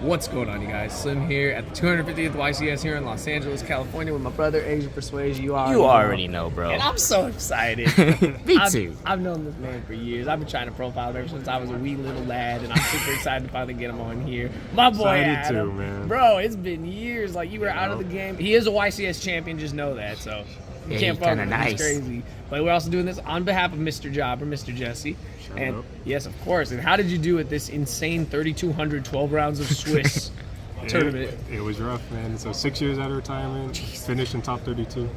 What's going on, you guys? Slim here at the 250th YCS here in Los Angeles, California with my brother, Asian Persuasion. You already know, bro. And I'm so excited. Me too. I've known this man for years. I've been trying to profile him ever since I was a wee little lad, and I'm super excited to finally get him on here. My boy Adam. Too, man. Bro, it's been years. Like, you were out of the game. He is a YCS champion, just know that, so you can't follow him. Nice. It's crazy. But we're also doing this on behalf of Mr. Jobber, Mr. Jesse. And yes, of course. And how did you do at this insane 3,200 12 rounds of Swiss tournament? It was rough, man. So 6 years out of retirement, finished in top 32.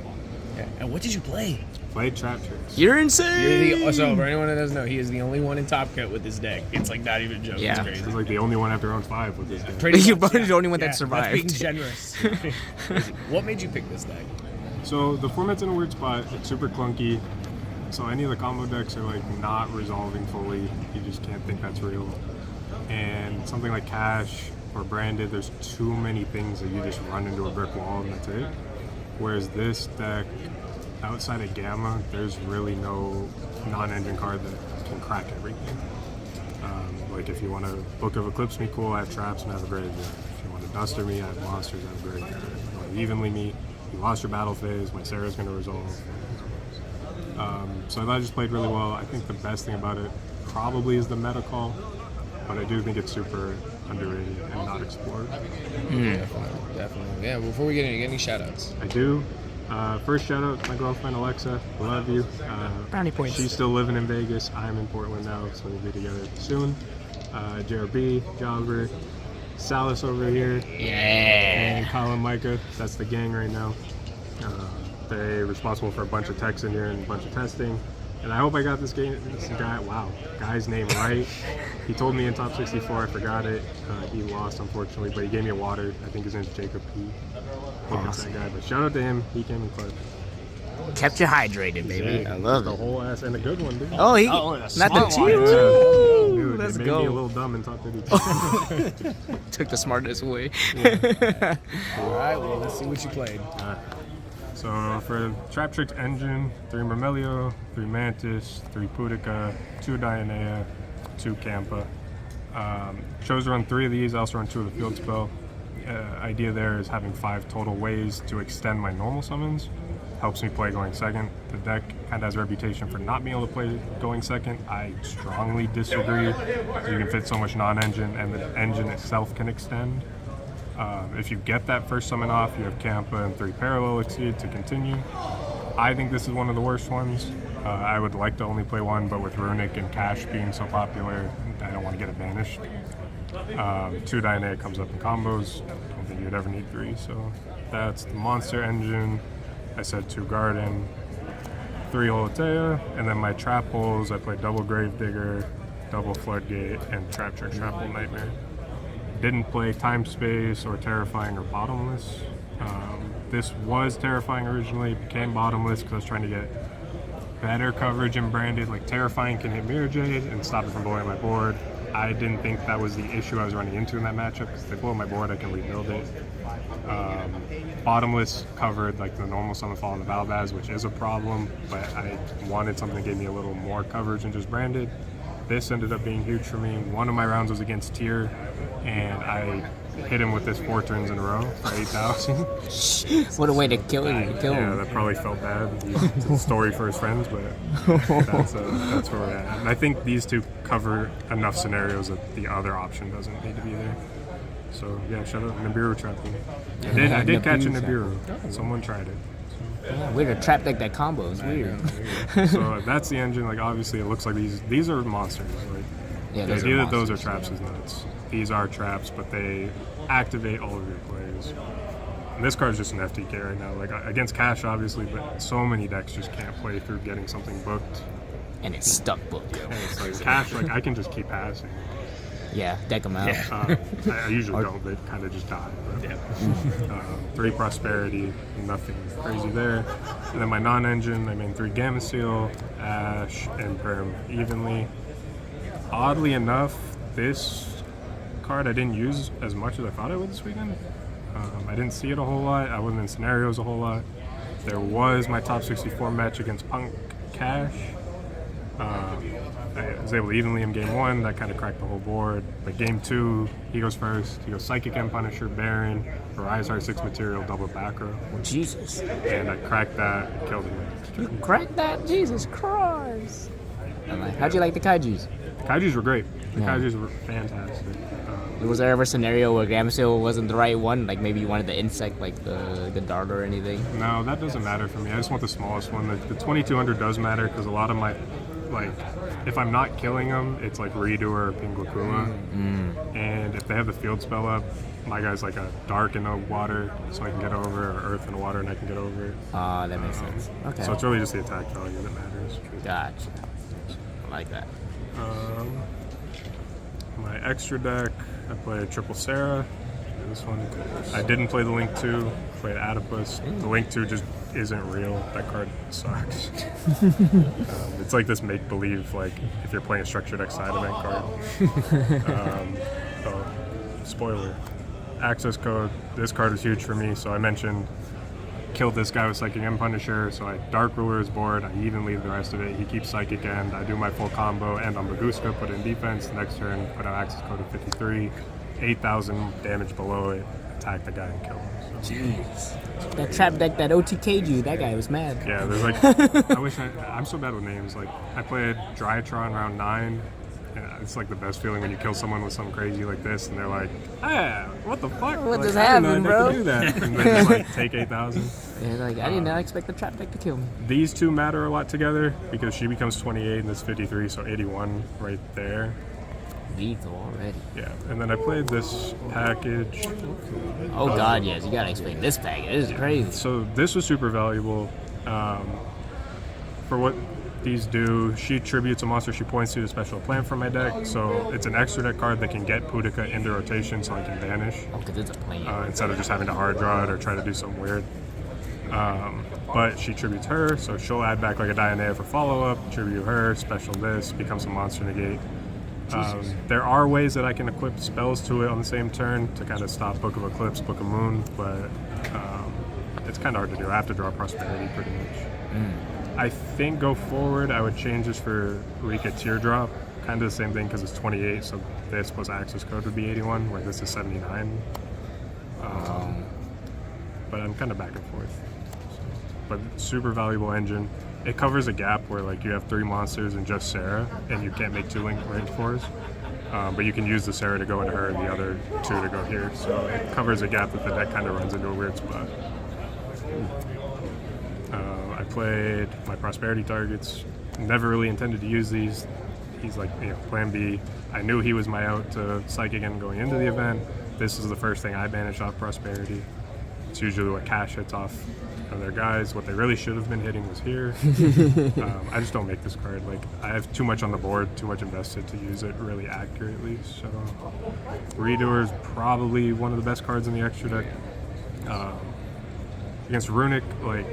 Yeah. And what did you play? Played Traptrix. You're insane. So for anyone that doesn't know, he is the only one in Top Cut with this deck. It's like not even a joke. Yeah. It's crazy. He's like the only one after round 5 with this deck. Pretty much, You're the only one that That's survived. being generous. What made you pick this deck? So the format's in a weird spot. It's super clunky. So any of the combo decks are like not resolving fully. You just can't think that's real. And something like Cash or Branded, there's too many things that you just run into a brick wall and that's it. Whereas this deck, outside of Gamma, there's really no non-engine card that can crack everything. Like if you want to Book of Eclipse me, cool, I have traps and I have a graveyard. If you want to Duster me, I have monsters, I have a graveyard. If you want to Evenly me, you lost your battle phase, my Sarah's going to resolve. So I thought I just played really well. I think the best thing about it probably is the meta call, but I do think it's super underrated and not explored. Definitely. Yeah, before we get any shout-outs? I do. First shout out to my girlfriend Alexa. I love you. Brownie points. She's still living in Vegas. I'm in Portland now, so we'll be together soon. JRB, Jobber, Salas over here, Yeah. and Kyle and Micah. That's the gang right now. They're responsible for a bunch of techs in here and a bunch of testing. And I hope I got this guy's name right. He told me in top 64, I forgot it. He lost, unfortunately, but he gave me a water. I think his name's Jacob P. Hope it's that guy, but shout out to him. He came in clutch. Kept you hydrated, baby. Yeah, I love the it. whole ass and a good one, dude. Oh, he Oh, not smart the one. two. Dude, Let's it made me a go. little dumb in top 32. Took the smartness away. All right, well, let's see what you played. So for Traptrix engine, 3 Myrmelio, 3 Mantis, 3 Pudica, 2 Dionea, 2 Kampa. Chose to run 3 of these. I also run 2 of the field spell. Idea there is having 5 total ways to extend my normal summons. Helps me play going second. The deck kind of has a reputation for not being able to play going second. I strongly disagree. You can fit so much non-engine, and the engine itself can extend. If you get that first summon off, you have Kampa and 3 Parallel Exceed to continue. I think this is one of the worst ones. I would like to only play 1, but with Runic and Cash being so popular, I don't want to get it banished. 2 Dionea comes up in combos. I don't think you'd ever need 3, so that's the monster engine. I said 2 Garden, 3 Holotea, and then my trap holes, I played double Gravedigger, double Floodgate, and Traptrix Trapple Nightmare. Didn't play Time Space or Terrifying or Bottomless. This was Terrifying originally, became Bottomless because I was trying to get better coverage in Branded. Like Terrifying can hit Mirror Jade and stop it from blowing my board. I didn't think that was the issue I was running into in that matchup because if they blow my board, I can rebuild it. Bottomless covered like the normal Summon Fall and the Balbaz, which is a problem, but I wanted something that gave me a little more coverage than just Branded. This ended up being huge for me. One of my rounds was against Tyr, and I hit him with this 4 turns in a row for 8,000. What a way to kill him. Yeah, that probably felt bad. It's a story for his friends, but that's where we're at. And I think these 2 cover enough scenarios that the other option doesn't need to be there. So yeah, shout out Nibiru trapping. I did catch a Nibiru. Someone tried it. We're the trap deck that combos. Weird. So that's the engine. Like obviously, it looks like these are monsters. Like Yeah, the those idea are that those are monsters. traps is nuts. These are traps, but they activate all of your plays. And this card's just an FTK right now. Like against Cash, obviously, but so many decks just can't play through getting something booked. And it's stuck book. And it's like Cash, like I can just keep passing. Yeah, deck them out. I usually don't. They kind of just die. But, 3 Prosperity, nothing crazy there. And then my non-engine, I mean 3 Gamma Seal, Ash, and Perm evenly. Oddly enough, this card I didn't use as much as I thought I would this weekend. I didn't see it a whole lot. I wasn't in scenarios a whole lot. There was my top 64 match against Punk Cash. I was able to evenly him game 1. That kind of cracked the whole board. But game 2, he goes first. He goes Psychic M Punisher, Baron, Rise Heart 6 material, double back row. Jesus. And I cracked that and killed him. You cracked that? Jesus Christ. I'm like, how'd you like the kaijus? The kaijus were great. The Yeah. kaijus were fantastic. Was there ever a scenario where Gamsil wasn't the right one? Like maybe you wanted the insect, like the dart or anything? No, that doesn't matter for me. I just want the smallest one. The 2200 does matter because a lot of my, like, if I'm not killing them, it's like Redoer or Pinguacula. And if they have the field spell up, my guy's like a dark in the water, so I can get over, or earth in the water, and I can get over it. Ah, that makes sense. Okay. So it's really just the attack value that matters. Gotcha. I like that. My extra deck, I played Triple Sarah. This one. I didn't play the Link 2, played Adipus. The Link 2 just isn't real. That card sucks. It's like this make-believe, like, if you're playing a structured deck side event card. Spoiler. Access code. This card was huge for me, so I mentioned killed this guy with Psychic M Punisher, so I Dark Ruler his board, I even leave the rest of it. He keeps Psychic End, I do my full combo, end on Baguska, put it in defense. The next turn, put out access code of 53, 8,000 damage below it, attack the guy and kill him. So. Jeez. That trap deck that OTK'd you, that guy was mad. Yeah, there's like, I'm so bad with names. Like, I played Dryatron round 9. Yeah, it's like the best feeling when you kill someone with something crazy like this, and they're like, "Ah, what the fuck? What like, just I didn't happened, know bro?" I could do that." And then they like take 8,000. Yeah, like I did not expect the trap deck to kill me. These two matter a lot together because she becomes 28 and this 53, so 81 right there. Lethal already. Yeah, and then I played this package. Oh God, yes, you gotta explain this package. This is crazy. So this was super valuable for what these do. She tributes a monster she points to special plant from my deck, so it's an extra deck card that can get Pudica into rotation so I can banish. Oh, because it's a plane. Instead of just having to hard draw it or try to do something weird. But she tributes her, so she'll add back like a Dionea for follow-up, tribute her, special this, becomes a monster negate. There are ways that I can equip spells to it on the same turn to kind of stop Book of Eclipse, Book of Moon, but it's kind of hard to do. I have to draw Prosperity pretty much. I think go forward, I would change this for Rika Teardrop. Kind of the same thing because it's 28, so this plus access code would be 81, where this is 79. But I'm kind of back and forth. But super valuable engine. It covers a gap where like you have 3 monsters and just Sarah, and you can't make 2 link range 4s. But you can use the Sarah to go into her and the other 2 to go here. So it covers a gap that the deck kind of runs into a weird spot. I played my Prosperity targets. Never really intended to use these. He's like, plan B. I knew he was my out to Psychic and going into the event. This is the first thing I banish off Prosperity. It's usually what cash hits off of their guys. What they really should have been hitting was here. I just don't make this card. Like, I have too much on the board, too much invested to use it really accurately. So, Redoer is probably one of the best cards in the extra deck. Against Runic, like,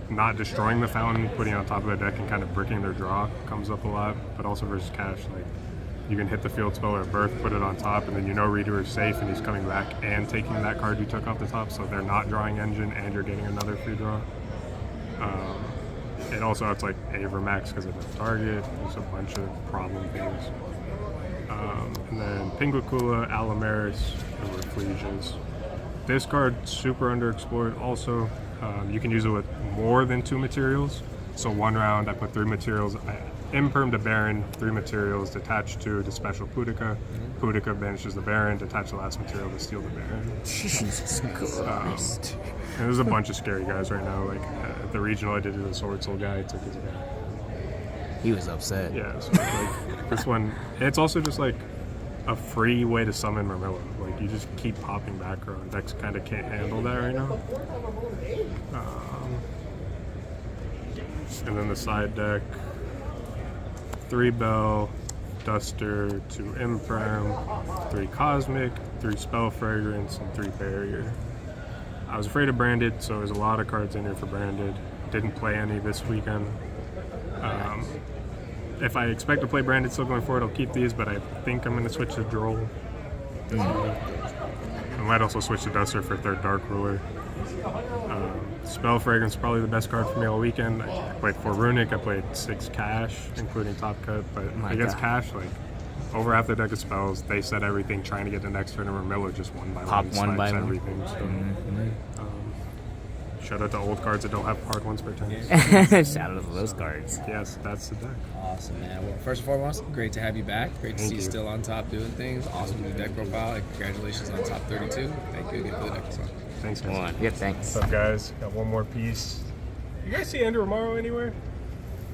not destroying the fountain, putting it on top of their deck and kind of bricking their draw comes up a lot. But also versus cash, like, you can hit the field spell or birth, put it on top, and then Redoer is safe and he's coming back and taking that card you took off the top, so they're not drawing engine and you're getting another free draw. It also has like Avermax because it doesn't target. There's a bunch of problem things. And then Pinguacula, Alamaris, and Reflegias. This card super underexplored also. You can use it with more than 2 materials. So one round I put 3 materials. Imperm to Baron, 3 materials, detach 2 to special Pudica. Pudica banishes the Baron, detach the last material to steal the Baron. Jesus Christ. And there's a bunch of scary guys right now. Like at the regional, I did it with a Sword Soul guy. He took his guy. He was upset. Yeah, so like, this one, it's also just like a free way to summon Marmilla. Like you just keep popping back row. Decks kind of can't handle that right now. And then the side deck. 3 Bell, Duster, 2 Imperm, 3 Cosmic, 3 Spell Fragrance, and 3 Barrier. I was afraid of Branded, so there's a lot of cards in here for Branded. Didn't play any this weekend. If I expect to play Branded still going forward, I'll keep these, but I think I'm going to switch to Droll. I might also switch to Duster for 3rd Dark Ruler. Spell Fragrance is probably the best card for me all weekend. I played 4 Runic, I played 6 Cash, including Top Cut, but against Cash, like, over half the deck of spells, they said everything trying to get the next turn, and Miller just won by Pop one, one by snipes one. everything. So, shout out to old cards that don't have hard ones per turn. Shout out to those cards. Yes, that's the deck. Awesome, man. Well, first and foremost, great to have you back. Great to Thank see you you. still on top doing things. Awesome new deck profile. Like, congratulations on top 32. Thank you again for the deck profile. Thanks, guys. Come on. Yeah, thanks. What's up, guys? Got one more piece. You guys see Andrew Romaro anywhere?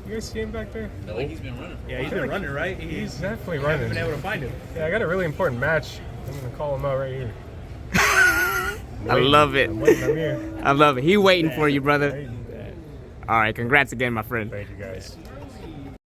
You guys see him back there? I feel like he's been running. Yeah, he's been running, right? He's definitely haven't running. been able to find him. Yeah, I got a really important match. I'm gonna call him out right here. I love it. I'm waiting. I'm here. I love it. He waiting for you, brother. Waiting. All right, congrats again, my friend. Thank you, guys.